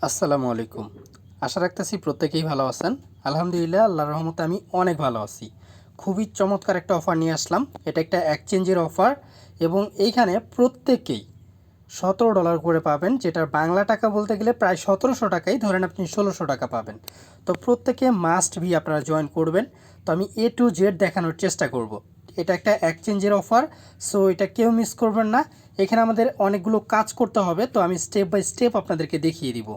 আসসালামু আলাইকুম। আশা রাখতেছি প্রত্যেকেই ভালো আছেন। আলহামদুলিল্লাহ, আল্লাহর রহমতে আমি অনেক ভালো আছি। খুবই চমৎকার একটা অফার নিয়ে আসলাম। এটা একটা এক্সচেঞ্জের অফার এবং এইখানে প্রত্যেকেই $17 করে পাবেন, যেটার বাংলা টাকা বলতে গেলে প্রায় 1700 টাকাই, ধরেন আপনি 1600 টাকা পাবেন। তো প্রত্যেকে মাস্ট বি আপনারা জয়েন করবেন। তো আমি A to Z দেখানোর চেষ্টা করব। এটা একটা এক্সচেঞ্জের অফার, সো এটা কেউ মিস করবেন না। এখানে আমাদের অনেকগুলো কাজ করতে হবে, তো আমি স্টেপ বাই স্টেপ আপনাদেরকে দেখিয়ে দিব।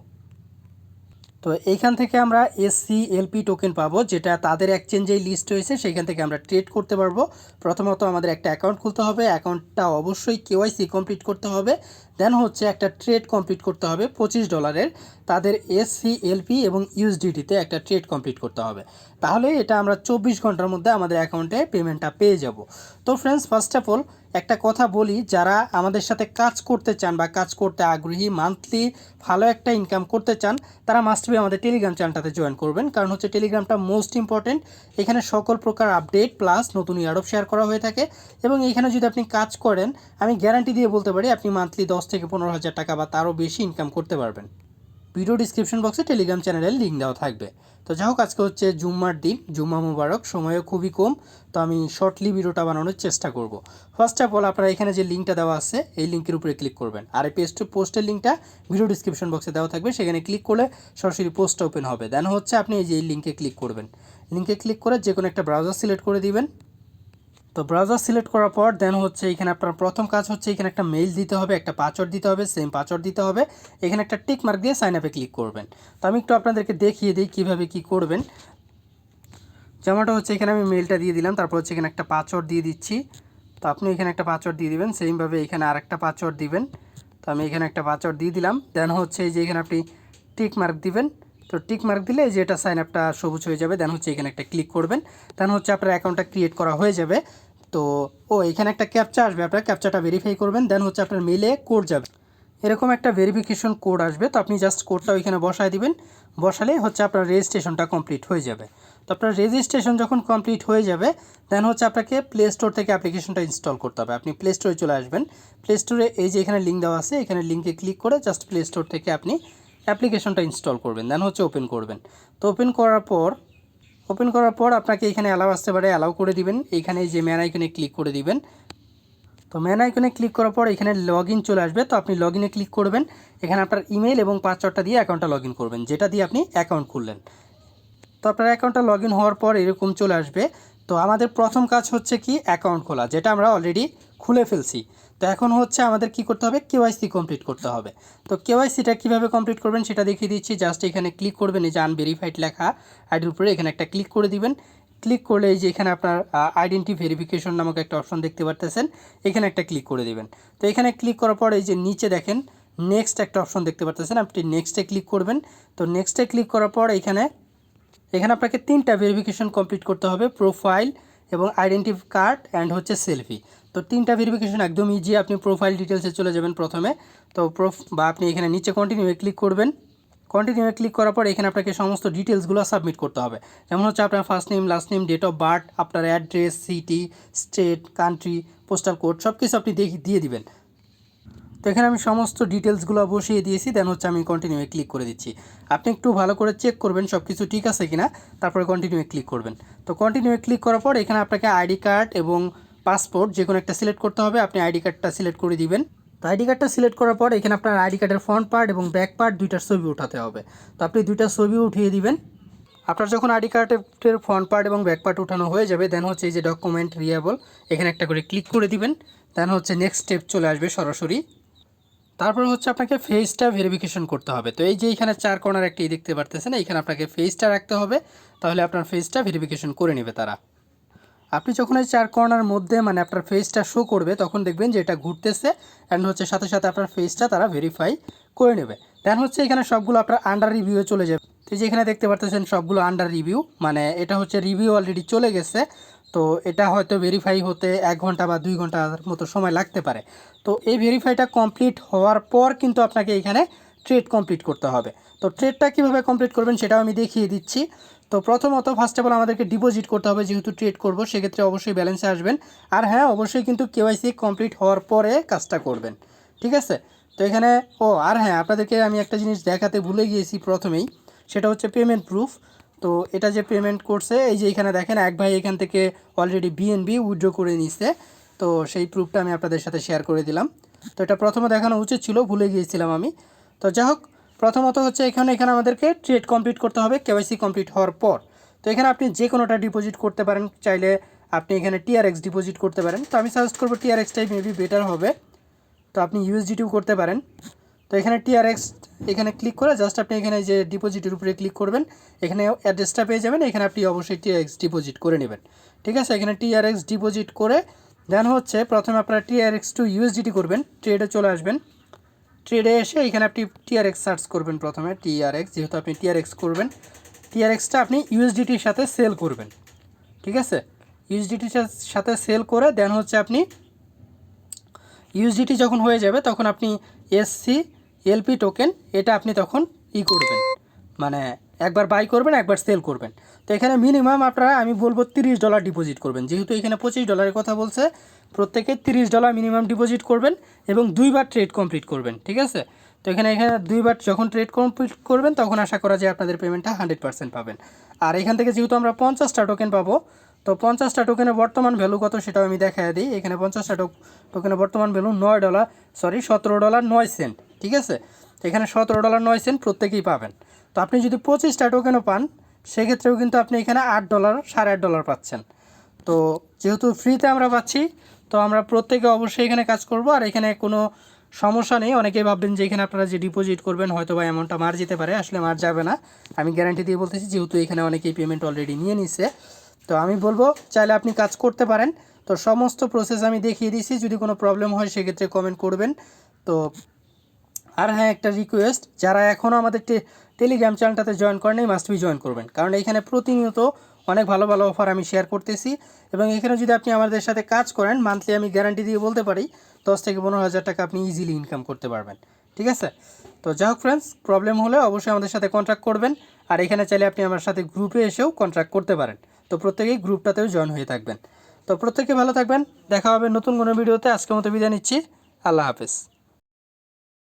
তো এইখান থেকে আমরা SCLP টোকেন পাবো, যেটা তাদের এক্সচেঞ্জেই লিস্ট হয়েছে, সেইখান থেকে আমরা ট্রেড করতে পারবো। প্রথমত আমাদের একটা অ্যাকাউন্ট খুলতে হবে, অ্যাকাউন্টটা অবশ্যই KYC কমপ্লিট করতে হবে। দেন হচ্ছে একটা ট্রেড কমপ্লিট করতে হবে $25, তাদের SCLP এবং USDT-তে একটা ট্রেড কমপ্লিট করতে হবে। তাহলে এটা আমরা 24 ঘন্টার মধ্যে আমাদের অ্যাকাউন্টে পেমেন্টটা পেয়ে যাব। তো ফ্রেন্ডস, ফার্স্ট অফ অল একটা কথা বলি, যারা আমাদের সাথে কাজ করতে চান বা কাজ করতে আগ্রহী, মান্থলি ভালো একটা ইনকাম করতে চান, তারা মাস্ট বি আমাদের টেলিগ্রাম চ্যানেলটাতে জয়েন করবেন। কারণ হচ্ছে টেলিগ্রামটা মোস্ট ইম্পর্টেন্ট। এখানে সকল প্রকার আপডেট প্লাস নতুন এয়ারড্রপ শেয়ার করা হয়ে থাকে এবং এখানে যদি আপনি কাজ করেন, আমি গ্যারান্টি দিয়ে বলতে পারি আপনি মান্থলি 10 থেকে 15 হাজার টাকা বা তারও বেশি ইনকাম করতে পারবেন। ভিডিও ডিসক্রিপশন বক্সে টেলিগ্রাম চ্যানেলের লিঙ্ক দেওয়া থাকবে। তো যাই হোক, আজকে হচ্ছে জুম্মার দিন, জুম্মা মুবারক, সময়ও খুবই কম, তো আমি শর্টলি ভিডিওটা বানানোর চেষ্টা করব। ফার্স্ট অফ অল আপনারা এখানে যে লিঙ্কটা দেওয়া আছে এই লিঙ্কের উপরে ক্লিক করবেন, আর এই পোস্টের লিঙ্কটা ভিডিও ডিসক্রিপশন বক্সে দেওয়া থাকবে, সেখানে ক্লিক করলে সরাসরি পোস্টটা ওপেন হবে। দেন হচ্ছে আপনি এই যে এই লিঙ্কে ক্লিক করবেন, লিঙ্কে ক্লিক করে যে কোনো একটা ব্রাউজার সিলেক্ট করে দিবেন। তো ব্রাউজার সিলেক্ট করার পর দেন হচ্ছে এখানে আপনার প্রথম কাজ হচ্ছে এখানে একটা মেইল দিতে হবে, একটা পাসওয়ার্ড দিতে হবে, সেম পাসওয়ার্ড দিতে হবে। এখানে একটা টিক মার্ক দিয়ে সাইন আপে ক্লিক করবেন। তো আমি একটু আপনাদেরকে দেখিয়ে দিই কীভাবে কী করবেন। যেমনটা হচ্ছে এখানে আমি মেইলটা দিয়ে দিলাম, তারপর হচ্ছে এখানে একটা পাসওয়ার্ড দিয়ে দিচ্ছি। তো আপনি এখানে একটা পাসওয়ার্ড দিয়ে দিবেন, সেমভাবে এখানে আরেকটা পাসওয়ার্ড দিবেন। তো আমি এখানে একটা পাসওয়ার্ড দিয়ে দিলাম। দেন হচ্ছে এই যে এখানে আপনি টিক মার্ক দিবেন। তো টিক মার্ক দিলে এই যে এটা সাইন আপটা সবুজ হয়ে যাবে। দেন হচ্ছে এখানে একটা ক্লিক করবেন। দেন হচ্ছে আপনার অ্যাকাউন্টটা ক্রিয়েট করা হয়ে যাবে। তো এখানে একটা ক্যাপচা আসবে, আপনার ক্যাপচাটা ভেরিফাই করবেন। দেন হচ্ছে আপনার মেইলে কোড যাবে, এরকম একটা ভেরিফিকেশন কোড আসবে। তো আপনি জাস্ট কোডটা ওইখানে বসায় দিবেন, বসালেই হচ্ছে আপনার রেজিস্ট্রেশনটা কমপ্লিট হয়ে যাবে। তো আপনার রেজিস্ট্রেশন যখন কমপ্লিট হয়ে যাবে, দেন হচ্ছে আপনাকে প্লে স্টোর থেকে অ্যাপ্লিকেশনটা ইনস্টল করতে হবে। আপনি প্লে স্টোরে চলে আসবেন। প্লে স্টোরে এই যে এখানে লিঙ্ক দেওয়া আছে, এখানে লিঙ্কে ক্লিক করে জাস্ট প্লে স্টোর থেকে আপনি অ্যাপ্লিকেশনটা ইনস্টল করবেন। দেন হচ্ছে ওপেন করবেন। তো ওপেন করার পর আপনাকে এখানে অ্যালাউ আসতে পারে, অ্যালাউ করে দিবেন। এইখানে যে ম্যান আইকনে ক্লিক করে দিবেন। তো ম্যান আইকনে ক্লিক করার পর এখানে লগ ইন চলে আসবে। তো আপনি লগ ইনে ক্লিক করবেন। এখানে আপনার ইমেল এবং পাসওয়ার্ডটা দিয়ে অ্যাকাউন্টটা লগ ইন করবেন, যেটা দিয়ে আপনি অ্যাকাউন্ট খুললেন। তো আপনার অ্যাকাউন্টটা লগ ইন হওয়ার পর এরকম চলে আসবে। তো আমাদের প্রথম কাজ হচ্ছে কি অ্যাকাউন্ট খোলা, যেটা আমরা অলরেডি খুলে ফেলছি। তো এখন হচ্ছে আমাদের কি করতে হবে, KYC কমপ্লিট করতে হবে। তো KYCটা কীভাবে কমপ্লিট করবেন সেটা দেখিয়ে দিচ্ছি। জাস্ট এখানে ক্লিক করবেন, এই যে আনভেরিফাইড লেখা আইডির উপরে এখানে একটা ক্লিক করে দিবেন। ক্লিক করলে এই যে এখানে আপনার আইডেন্টি ভেরিফিকেশন নামক একটা অপশন দেখতে পারতেছেন, এখানে একটা ক্লিক করে দিবেন। তো এখানে ক্লিক করার পর এই যে নিচে দেখেন নেক্সট একটা অপশন দেখতে পারতেছেন, আপনি নেক্সটে ক্লিক করবেন। তো নেক্সটে ক্লিক করার পর এখানে আপনাকে 3টা ভেরিফিকেশন কমপ্লিট করতে হবে, প্রোফাইল এবং আইডেন্টি কার্ড অ্যান্ড হচ্ছে সেলফি। তো 3টা ভেরিফিকেশন একদম ইজি। আপনি প্রোফাইল ডিটেলসে চলে যাবেন প্রথমে। তো আপনি এখানে নিচে কন্টিনিউয়ে ক্লিক করবেন। কন্টিনিউয়ে ক্লিক করার পর এখানে আপনাকে সমস্ত ডিটেলসগুলো সাবমিট করতে হবে। যেমন হচ্ছে আপনার first name, last name, date of birth, আপনার address, city, state, country, postal code সব কিছু আপনি দিয়ে দিবেন। তো এখানে আমি সমস্ত ডিটেলসগুলো বসিয়ে দিয়েছি। দেন হচ্ছে আমি কন্টিনিউয়ে ক্লিক করে দিচ্ছি। আপনি একটু ভালো করে চেক করবেন সব কিছু ঠিক আছে কিনা, তারপরে কন্টিনিউয়ে ক্লিক করবেন। তো কন্টিনিউয়ে ক্লিক করার পর এখানে আপনাকে আইডি কার্ড এবং পাসপোর্ট যে কোনো একটা সিলেক্ট করতে হবে। আপনি আইডি কার্ডটা সিলেক্ট করে দিবেন। তো আইডি কার্ডটা সিলেক্ট করার পর এখানে আপনার আইডি কার্ডের ফ্রন্ট পার্ট এবং ব্যাক পার্ট দুইটার ছবি উঠাতে হবে। তো আপনি দুইটা ছবি উঠিয়ে দিবেন। আপনার যখন আইডি কার্ডের ফ্রন্ট পার্ট এবং ব্যাক পার্ট উঠানো হয়ে যাবে, দেন হচ্ছে এই যে ডকুমেন্ট রিয়েবল এখানে একটা করে ক্লিক করে দিবেন। দেন হচ্ছে নেক্সট স্টেপ চলে আসবে সরাসরি। তারপর হচ্ছে আপনাকে ফেসটা ভেরিফিকেশন করতে হবে। তো এই যে এখানে 4 কর্নার একটি দেখতে পারতেছেন, এখানে আপনাকে ফেসটা রাখতে হবে, তাহলে আপনার ফেসটা ভেরিফিকেশন করে নেবে তারা। আপনি যখন এই 4 কর্নার মধ্যে মানে আপনার ফেসটা শো করবে, তখন দেখবেন যে এটা ঘুরতেছে অ্যান্ড হচ্ছে সাথে সাথে আপনার ফেসটা তারা ভেরিফাই করে নেবে। দেন হচ্ছে এখানে সবগুলো আপনার আন্ডার রিভিউয়ে চলে যাবে। তো যে এখানে দেখতে পারতেছেন সবগুলো আন্ডার রিভিউ, মানে এটা হচ্ছে রিভিউ অলরেডি চলে গেছে। তো এটা হয়তো ভেরিফাই হতে 1 ঘন্টা বা 2 ঘন্টার মতো সময় লাগতে পারে। তো এই ভেরিফাইটা কমপ্লিট হওয়ার পর কিন্তু আপনাকে এখানে ট্রেড কমপ্লিট করতে হবে। তো ট্রেডটা কীভাবে কমপ্লিট করবেন সেটাও আমি দেখিয়ে দিচ্ছি। তো প্রথমত ফার্স্ট অফ অল আমাদেরকে ডিপোজিট করতে হবে, যেহেতু ট্রেড করব সেক্ষেত্রে অবশ্যই ব্যালেন্সে আসবেন। আর হ্যাঁ, অবশ্যই কিন্তু KYC কমপ্লিট হওয়ার পরে কাজটা করবেন, ঠিক আছে? তো এখানে আর হ্যাঁ, আপনাদেরকে আমি একটা জিনিস দেখাতে ভুলে গিয়েছি প্রথমেই, সেটা হচ্ছে পেমেন্ট প্রুফ। তো এটা যে পেমেন্ট করছে, এই যে এখানে দেখেন এক ভাই এখান থেকে অলরেডি বিএনবি উইথড্র করে নিছে। তো সেই প্রুফটা আমি আপনাদের সাথে শেয়ার করে দিলাম। তো এটা প্রথমে দেখানো উচিত ছিল, ভুলে গিয়েছিলাম আমি। তো যাই হোক, প্রথমত হচ্ছে এখানে আমাদেরকে ট্রেড কমপ্লিট করতে হবে কেওয়াইসি কমপ্লিট হওয়ার পর। তো এখানে আপনি যে কোনোটা ডিপোজিট করতে পারেন, চাইলে আপনি এখানে টিআরএক্স ডিপোজিট করতে পারেন। তো আমি সাজেস্ট করবো টিআরএক্সটাই মেবি বেটার হবে। তো আপনি ইউএসডিটিও করতে পারেন। তো এখানে টিআরএক্স এখানে ক্লিক করে জাস্ট আপনি এখানে যে ডিপোজিটের উপরে ক্লিক করবেন, এখানে অ্যাড্রেসটা পেয়ে যাবেন। এখানে আপনি অবশ্যই টিআরএক্স ডিপোজিট করে নেবেন, ঠিক আছে। এখানে টিআরএক্স ডিপোজিট করে দেন হচ্ছে প্রথমে আপনারা টিআরএক্স টু ইউএসডিটি করবেন, ট্রেডে চলে আসবেন। ট্রেডে এসে এখানে আপনি টিআরএক্স সার্চ করবেন প্রথমে, টিআরএক্স, যেহেতু আপনি টিআরএক্স করবেন, টিআরএক্সটা আপনি ইউএসডিটির সাথে সেল করবেন, ঠিক আছে। ইউএসডিটির সাথে সেল করে দেন হচ্ছে আপনি ইউএসডিটি যখন হয়ে যাবে তখন আপনি SCLP টোকেন এটা আপনি তখন করবেন, মানে একবার বাই করবেন একবার সেল করবেন। তো এখানে মিনিমাম আপনারা আমি বলবো $30 ডিপোজিট করবেন, যেহেতু এখানে $25 কথা বলছে। প্রত্যেকে $30 মিনিমাম ডিপোজিট করবেন এবং 2বার ট্রেড কমপ্লিট করবেন, ঠিক আছে। তো এখানে 2বার যখন ট্রেড কমপ্লিট করবেন তখন আশা করা যায় আপনাদের পেমেন্টটা 100% পাবেন। আর এখান থেকে যেহেতু আমরা 50টা টোকেন পাবো, তো 50টা টোকেনের বর্তমান ভ্যালু কত সেটাও আমি দেখাই দিই। এখানে 50টা টোকেনের বর্তমান ভ্যালু $17.09, ঠিক আছে। তো এখানে $17.09 প্রত্যেকেই পাবেন। তো আপনি যদি 25টা টোকেনও পান সেক্ষেত্রেও কিন্তু আপনি এখানে $8 $8.5 পাচ্ছেন। তো যেহেতু ফ্রিতে আমরা পাচ্ছি, তো আমরা প্রত্যেকে অবশ্যই এখানে কাজ করব। আর এখানে কোনো সমস্যা নেই। অনেকেই ভাববেন যে এখানে আপনারা যে ডিপোজিট করবেন হয়তো বা অ্যামাউন্টটা মার যেতে পারে, আসলে মার যাবে না, আমি গ্যারান্টি দিয়ে বলতেছি, যেহেতু এখানে অনেকেই পেমেন্ট অলরেডি নিয়ে নিছে। তো আমি বলবো চাইলে আপনি কাজ করতে পারেন। তো সমস্ত প্রসেস আমি দেখিয়ে দিয়েছি, যদি কোনো প্রবলেম হয় সেক্ষেত্রে কমেন্ট করবেন। তো আর হ্যাঁ, একটা রিকোয়েস্ট, যারা এখনও আমাদের টেলিগ্রাম চ্যানেলটাতে জয়েন করেন মাস্ট বি জয়েন করবেন, কারণ এখানে প্রতিনিয়ত অনেক ভালো ভালো অফার আমি শেয়ার করতেছি। এবং এখানে যদি আপনি আমাদের সাথে কাজ করেন, মান্থলি আমি গ্যারান্টি দিয়ে বলতে পারি 10 থেকে 15 হাজার টাকা আপনি ইজিলি ইনকাম করতে পারবেন, ঠিক আছে। তো যাই হোক ফ্রেন্ডস, প্রবলেম হলে অবশ্যই আমাদের সাথে কন্ট্যাক্ট করবেন। আর এখানে চাইলে আপনি আমার সাথে গ্রুপে এসেও কন্ট্যাক্ট করতে পারেন। তো প্রত্যেকেই গ্রুপটাতেও জয়েন হয়ে থাকবেন। তো প্রত্যেকে ভালো থাকবেন, দেখা হবে নতুন কোনো ভিডিওতে। আজকের মতো বিদায় নিচ্ছি, আল্লাহ হাফেজ।